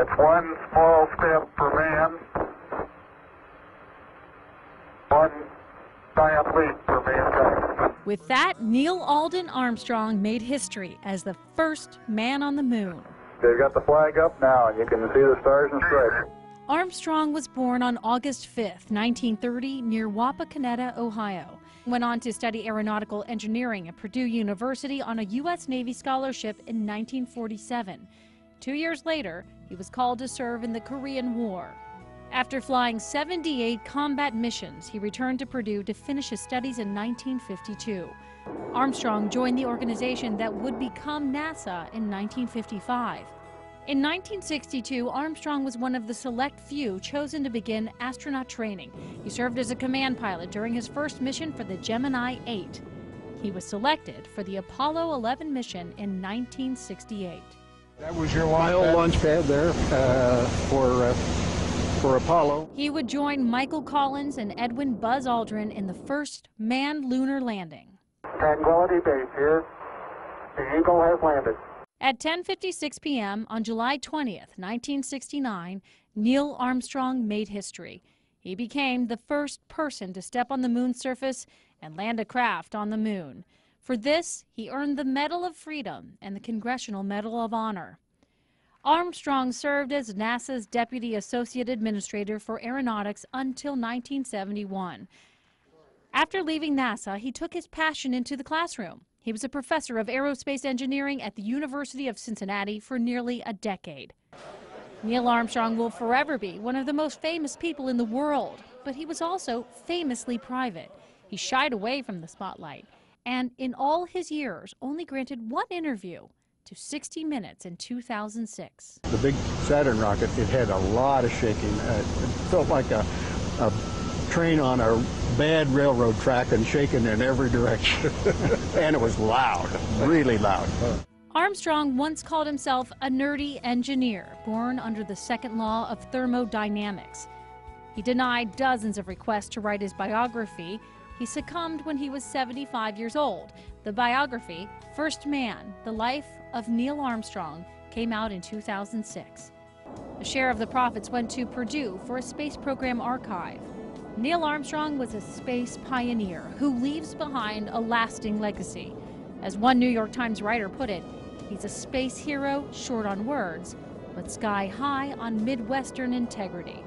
It's one small step for man, one giant leap for mankind. With that, Neil Alden Armstrong made history as the first man on the moon. They've got the flag up now, and you can see the stars and stripes. Armstrong was born on August 5th, 1930, near Wapakoneta, Ohio. Went on to study aeronautical engineering at Purdue University on a U.S. Navy scholarship in 1947. 2 years later, he was called to serve in the Korean War. After flying 78 combat missions, he returned to Purdue to finish his studies in 1952. Armstrong joined the organization that would become NASA in 1955. In 1962, Armstrong was one of the select few chosen to begin astronaut training. He served as a command pilot during his first mission for the Gemini 8. He was selected for the Apollo 11 mission in 1968. That was your launch pad there for Apollo. He would join Michael Collins and Edwin Buzz Aldrin in the first manned lunar landing. Tranquility Base here. The Eagle has landed. At 10:56 p.m. on July 20th, 1969, Neil Armstrong made history. He became the first person to step on the moon's surface and land a craft on the moon. For this, he earned the Medal of Freedom and the Congressional Medal of Honor. Armstrong served as NASA's Deputy Associate Administrator for Aeronautics until 1971. After leaving NASA, he took his passion into the classroom. He was a professor of aerospace engineering at the University of Cincinnati for nearly a decade. Neil Armstrong will forever be one of the most famous people in the world, but he was also famously private. He shied away from the spotlight, and in all his years, only granted one interview to 60 Minutes in 2006. The big Saturn rocket, it had a lot of shaking. It felt like a train on a bad railroad track and shaking in every direction. And it was loud, really loud. Armstrong once called himself a nerdy engineer, born under the second law of thermodynamics. He denied dozens of requests to write his biography. He succumbed when he was 75 years old. The biography, First Man, The Life of Neil Armstrong, came out in 2006. A share of the profits went to Purdue for a space program archive. Neil Armstrong was a space pioneer who leaves behind a lasting legacy. As one New York Times writer put it, he's a space hero short on words, but sky high on Midwestern integrity.